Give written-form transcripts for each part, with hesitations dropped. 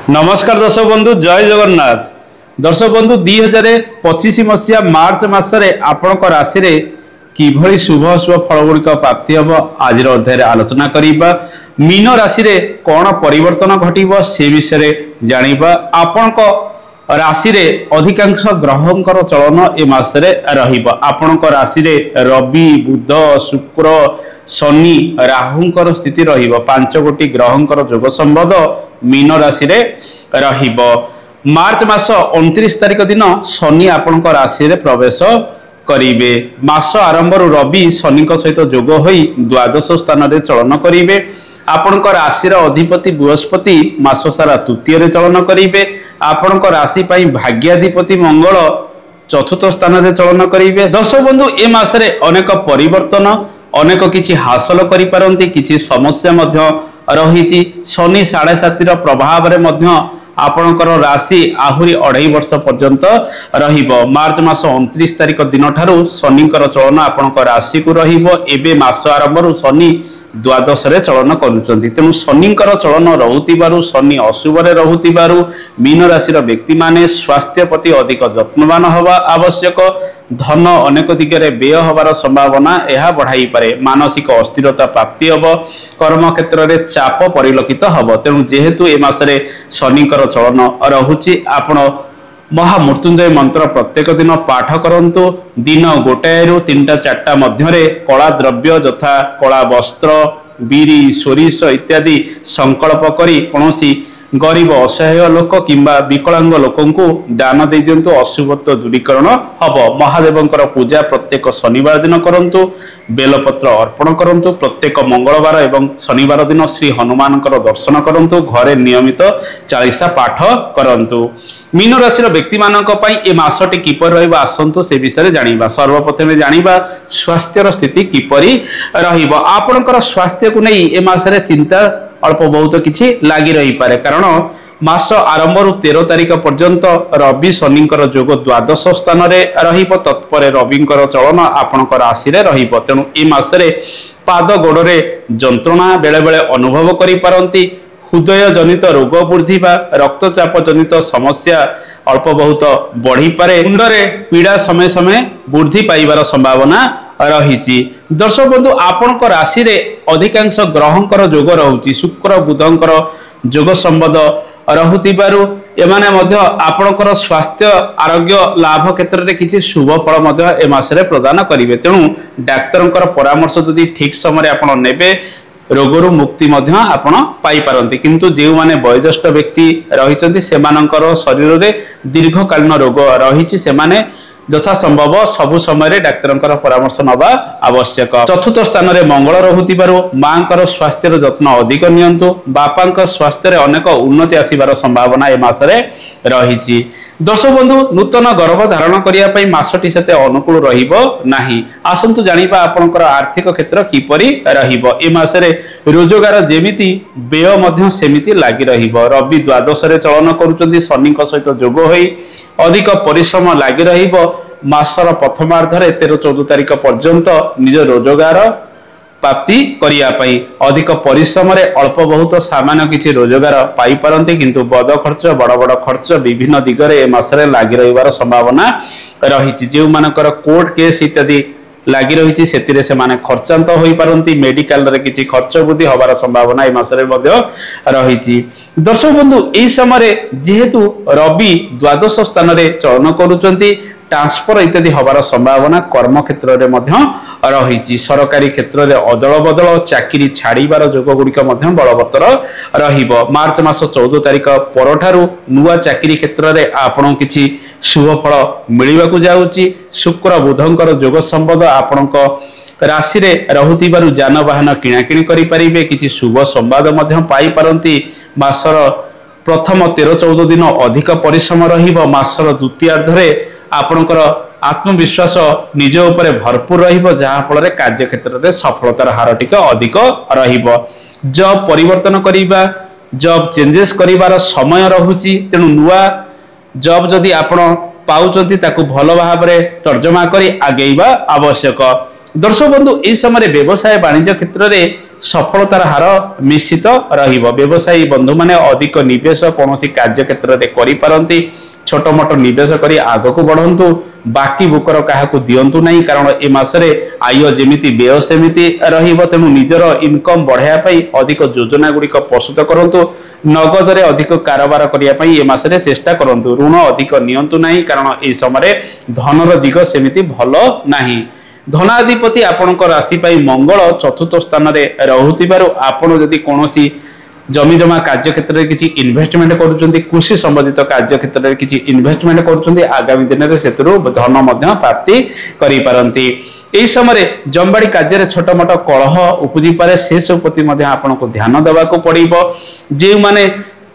नमस्कार दर्शक बंधु जय जगन्नाथ। दर्शक बंधु 2025 मसीहा मार्च मासरे आपण राशि रे किभली शुभ शुभ फल गुड़िक प्राप्ति हम आज अध्याय आलोचना करिबा। मीन राशि रे कौन परिवर्तन घटिबो से विषय जानिबा। आपण राशि रे अधिकांश ग्रहंकर चलन ए मासरे रहिबो। आपण राशि रे रवि बुध शुक्र शनि राहुंकर स्थिति रहिबो। 5 गोटी ग्रहंकर जोग संबंध मीन राशि रे रहिबो। मार्च मास 29 तारिख दिन शनि आपण राशि रे प्रवेश करिवे। मास आरंभ रवि शनि सहित जोग होई द्वादश स्थान रे चलन करिवे। आपण राशि अधिपति बृहस्पति मास सारा तृतीय रे चलन करिवे। आपण राशि पई भाग्याधिपति मंगल चतुर्थ स्थान रे चलन करिवे। दर्शक बंधु ए मासरे अनेक परिवर्तन अनेक किछि हासिल करि पारंती, किछि समस्या मध्य रहिछि। शनि 7.5 प्रभाव रे मध्य आपणकर राशि आहुरी 2.5 वर्ष पर्यंत रहिबो। मार्च मास 29 तारिख दिन ठारू शनिकर चलन आपणकर राशि को रहिबो। एबे मास आरंभ शनि द्वादश रे चलन करुचंती। तेणु शनिकर चलन रहुतिबारु शनि अशुभ रे रहुतिबारु मीन राशि व्यक्ति माने स्वास्थ्य प्रति अधिक जत्नवान हवा आवश्यक। धन अनेक दिगरे व्यय हबार संभावना यह बढ़ाई पारे। मानसिक अस्थिरता प्राप्ति हब। कर्म क्षेत्र रे चाप परिलक्षित हब। तेणु जेहेतु ए मासरे शनिकर चलन रहुची आपण महामृत्युंजय मंत्र प्रत्येक दिन पाठ करंतु। दिन 1 रु 3-4 मध्य कला द्रव्य यथा कला वस्त्र बीरी सोरिष इत्यादि संकल्प करी कौनसी गरीब असहाय लोक किंबा विकलांग लोकंकु दान दे दियंतु। अशुभत्व दूरीकरण हब। महादेवंकर पूजा प्रत्येक शनिवार दिन करंतु। बेलपत्र अर्पण करंतु। प्रत्येक मंगलवार एवं शनिवार दिन श्री हनुमानकर दर्शन करंतु। घरे नियमित 40 पाठ करंतु। मीन राशि व्यक्ति मानक पई ए मासटी किपर रहइबा आसंतु से विषय जानिबा। सर्वप्रथमे जानिबा स्वास्थ्यर स्थिति किपरि रहिबो। आपनकर स्वास्थ्य को नै ए मासरे चिंता अल्प बहुत किछि लागि रही पारे। कारण मास आरंभ 13 तारिख पर्यंत रवि शनिकर जोग द्वादश स्थान रे रहिबो। तत्परे रविंकर चलन आपनकर राशि रे रहिबो। तेणु ए मासरे पाद गोड़े जंत्रणा बेले बेले अनुभव करि पारंती। हृदय जनित रोग वृद्धि बा रक्तचाप जनित समस्या अल्प बहुत बढ़ी पारे। मुंडरे पीड़ा समय समय वृद्धि पाइबार संभावना रही। दर्शक बंधु आपण राशि रे अधिकांश ग्रहंकर जोग रहुची। शुक्र बुधंकर जोग संबंध रहुतिबारु एमाने मध्य आपणकर स्वास्थ्य आरोग्य लाभ क्षेत्र में किसी शुभ फल मध्य ए मासरे प्रदान करिवे। तेणु डाक्तरंकर परामर्श यदि ठीक समय आपण नेबे रोगरु मुक्ति मध्य आपण पाई पारंती। किंतु जे माने वयोज्येष्ठ व्यक्ति रहिचंती सेमानंकर शरीर रे दीर्घकालीन रोग रहिछि से माने यथा संभव सबु समय डाक्तरंकर परामर्श नबा आवश्यक। चतुर्थ स्थान रे मंगल रहुतिबारु मांकर स्वास्थ्यर जत्न अधिक नियंतु। बापांक स्वास्थ्य रे अनेक उन्नति आसीबार संभावना ए मासरे रहिछि। दर्शक बंधु नूतन गर्भ धारण करिया पई मासटी सेते अनुकूल रहिबो नाही। आसंतु जानिबा आपनकर आर्थिक क्षेत्र किपरि रहिबो। ए मासरे रोजगार जेमिति व्यय मध्य सेमिति लागि रहिबो। रवि द्वादश रे चलन करूचंती। शनिक सहित जोग होई अधिक परिश्रम लागि रहिबो। मासर प्रथमार्ध रे 13-14 तारिख पर्यंत निज रोजगार प्राप्ति करिया पई अधिक परिश्रम रे अल्प बहुत सामान्य किछि रोजगार पाई पारंती। किंतु बड़ खर्च बड़ खर्च विभिन्न दिगरे ए मासरे लागि रहिबार संभावना रहिछि। जे मानकर कोर्ट केस इत्यादि लागि रहिछि सेतिरे से माने खर्चांत होई पारंती। मेडिकल रे किछि खर्च वृद्धि होबार संभावना ए मासरे मध्य रहिछि। दर्शक बंधु एई समय जेहेतु रवि द्वादश स्थान रे चलन करूचंती ट्रांसफर इत्यादि हबार संभावना कर्म क्षेत्र रे मध्य रहिछि। सरकारी क्षेत्र रे अदल बदल चाकरी छाड़ीबार जोग गुड़िक मध्य बलवत्तर रहिबो। मार्च मास 14 तारिख परठारु नुआ चाकरी क्षेत्र रे आपण किछि शुभ फल मिलिबाकू जाउची। शुक्र बुधंकर जोग संबंध आपणक राशि रे रहुतिबारु जानवाहन किणाकिणी करि परिबे। किछि शुभ संवाद मध्य पाई पारंती। मासर प्रथम 13-14 दिन अधिक परिश्रम रहिबो। मासर द्वितीयार्ध रे आपणकर आत्मविश्वास निज उपरे भरपूर रहिबो। जहा फल रे कार्य क्षेत्र रे सफलतार हार टिका अधिक रहिबो। जॉब परिवर्तन करिबा जॉब चेंजेस करिवार समय रहुची। तेणु नुआ जॉब जदि आपण पाउचंती ताकू भल भाव रे तर्जमा करी आगेइबा आवश्यक। दर्शक बंधु यह समय व्यवसाय वाणिज्य क्षेत्र में सफलतार हार निश्चित रहिबो। व्यवसायी बंधु माने अधिक निवेश कौन कार्य क्षेत्र में करि छोट मोट निवेश करी आग को बढ़ंतु बाकी बुकर क्या दिंतु नहीं कारण ए मासरे आय जमीती व्यय सेमिति रहिबो। तेणु निजर इनकम बढ़ाई अधिक योजना गुड़िक प्रस्तुत करंतु नगद अधिक कारोबार करने ए मासरे चेष्टा करंतु ऋण अधिक नियंतु नहीं कारण ए समय धनर दिग सेमिति भल नहीं। धनाधिपति आपण राशि मंगल चतुर्थ स्थान में रहुथिबारु आपण जदि कोनोसी जमी जमा कार्य क्षेत्र में किसी इन्वेस्टमेंट करुछंती कृषि संबंधित कार्य क्षेत्र में किसी इन्वेस्टमेंट करुछंती आगामी दिन में सेतुरु धन मध्य प्राप्ति करि पारंती। एही समय जमबाड़ी कार्य में छोट मोट कलह उपजी पारे से सब प्रति मध्य आपनको ध्यान देवा को पड़िबो। जे माने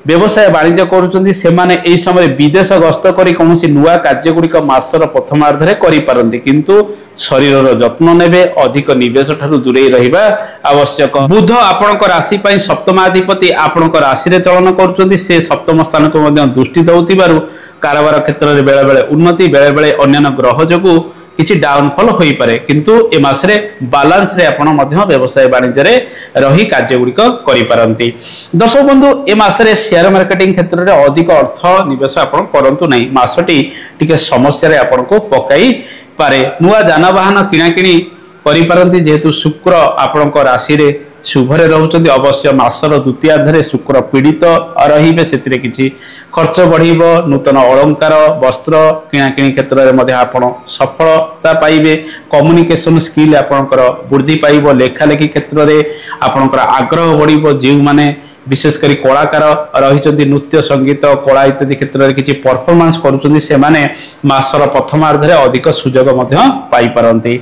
व्यवसाय वाणिज्य करुछंती से माने एही समय विदेश गस्त करी कोनोसी नुआ कार्य गुड़िक मासर प्रथमार्ध रे करि पारंती किंतु शरीर जत्न नेबे अधिक निवेश ठारू दूरे रहिबा आवश्यक। बुध आपणक राशि पई सप्तमाधिपति आपणक राशि रे चलन करुछंती से सप्तम स्थान को मध्य दृष्टि दउतिबारु कारोबार क्षेत्र में बेले बेले उन्नति बेले बेले अन्य ग्रह जोगु किछि डाउनफॉल होई पारे किंतु ए मासरे बैलेंस रे आपण मध्य व्यवसाय वाणिज्य रे रही कार्य गुड़िक करि पारंती। दर्शक बंधु ए मासरे शेयर मार्केटिंग क्षेत्र में अधिक अर्थ निवेश आपण करंतु नहीं। मासटी टिके समस्या रे आपण को पकाई पारे। नुआ जानवाहन किना किणी करि पारंती जेहेतु शुक्र आपणक राशि रे शुभरे रहउचंती अवश्य मासर द्वितीयार्धरे शुक्र पीड़ित रहिबे सेतिरे किछि खर्च बढ़िबो। नूतन अलंकार वस्त्र किणाकिणी क्षेत्र में मध्य आपण सफलता पाइबे। कम्युनिकेशन स्किल आपणकर वृद्धि पाइबो। लेखालेखी क्षेत्र में आपणकर आग्रह बढ़िबो। जे माने विशेष करी कलाकार रही नृत्य संगीत कला इत्यादि क्षेत्र में किसी परफॉर्मेंस करुछंती से माने मासर प्रथमार्धरे अधिक सुजोग मध्य पाई पारंती।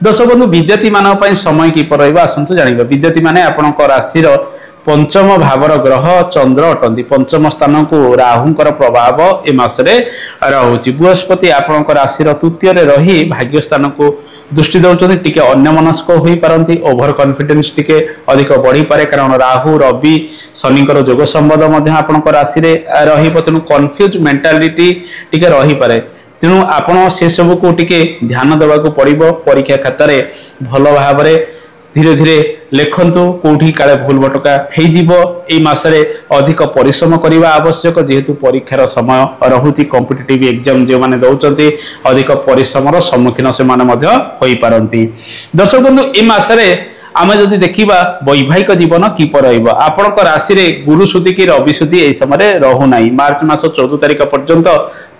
दर्शक बंधु विद्यार्थी मान पई समय किपर रहइबा आसंतु जानिबा। विद्यार्थी माने आपणक राशिर पंचम भावर ग्रह चंद्र अटंती। पंचम स्थान को राहुंकर प्रभाव ए मासरे रहुची। बृहस्पति आपणक राशिर तृतीय रे रही भाग्य स्थान को दृष्टि दउचंती टिके अन्यमनस्क होई पारंती। ओभर कॉन्फिडेंस टिके अधिक बढ़ी पारे कारण राहु रवि शनिकर जोग संबंध मध्य आपणक राशि रे रहिबो। तेनु कन्फ्यूज मेंटालिटी टिके रही पारे। तेणु आपण से सब को टिके ध्यान देवा को पड़िबो। परीक्षा खाता रे भल भाबरे धीरे धीरे लेखंतु कोठी काले भूल भटका हेई जीवो। एई मासरे अधिक परिश्रम करिबा आवश्यक जेहेतु परीक्षार समय रहुची। कॉम्पिटिटिव एग्जाम जे माने दउचंती अधिक परिश्रमर सम्मुखीन से माने मध्य होई पारंती। दर्शक बंधु एई मासरे आमे जदि देखिबा वैवाहिक जीवन किपर रहिबो। आपणक राशि रे गुरु सुदी की रवि सुदी एई समय रहु नाही। मार्च मास 14 तारिख पर्यंत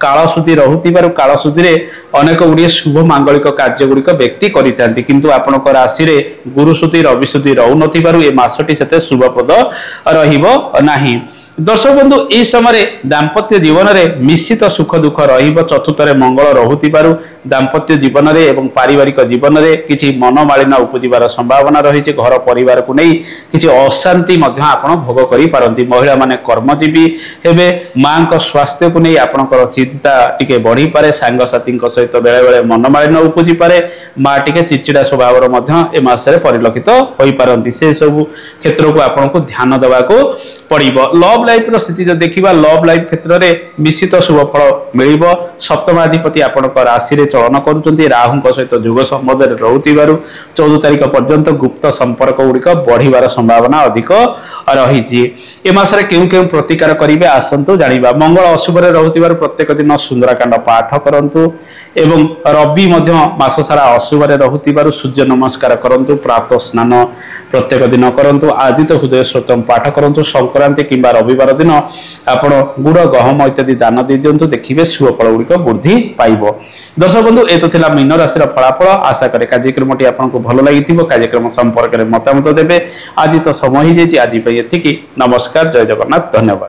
काल सुदी रहुतिबारु काल सुदी रे अनेक गुडी शुभ मांगलिक कार्य गुडिक व्यक्ति करितांती किंतु आपणक राशि रे गुरु सुदी रवि सुदी रहु नथिबारु ए मासटी सेते शुभप्रद रहिबो नाही। दर्शक बंधु ए समय दाम्पत्य जीवन में निश्चित सुख दुख रहिबो। चतुर्थ रे मंगल रहुतिबारु दाम्पत्य जीवन में एवं पारिवारिक जीवन में किछि मनमालिन उपजिबार संभावना रही। घर परिवार को नहीं किछि अशांति मध्य आपण भोग करि पारंती। महिला माने कर्मजीवी हेबे। मां को स्वास्थ्य को नहीं आपणकर चिंता टिके बढ़ी पारे। सांग साथी सहित बेले बेले मनमालिन उपजी पारे। मां टिके चिचिड़ा स्वभाव मध्य ए मासरे परिलक्षित होई पारंती। से सब क्षेत्र को आपण को ध्यान देवा को पड़िबो। लव लाइफ रो स्थिति जो देखिबा लव लाइफ क्षेत्र में निश्चित शुभ फल मिलिबो। सप्तमाधिपति आपणक राशि रे चलन करुचंती राहुंक सहित जोग संबंध रे रहउतिबारु 14 तारिख पर्यंत गुप्त संपर्क गुड़िक बढ़िबार संभावना अधिक रही। ए मासरे केउ केउ प्रतिकार करिवे आसंतु जानिबा। मंगल अशुभ रे रहउतिबारु प्रत्येक दिन सुंदरकांड पाठ करंतु एवं रवि मध्य मास सारा अशुभ रे रहउतिबारु सूर्य नमस्कार करंतु। प्रातः स्नान प्रत्येक दिन करंतु। आदित्य हृदय स्तोत्रम पाठ करंतु। संक्रांति किंबा रविवार दिन आपण गुड़ गहम इत्यादि दान दे दियंतु। देखिबे शुभ फल गुड़िक वृद्धि पाइबो। दर्शक बंधु ए तो थिला मीन राशि रा फलाफल। आशा करे कार्यक्रमटी आपनको भल लागिथिबो। कार्यक्रम संपर्क में मतामत देबे। आज तो समय ही जाइए। आज एतिकी। नमस्कार। जय जगन्नाथ। धन्यवाद।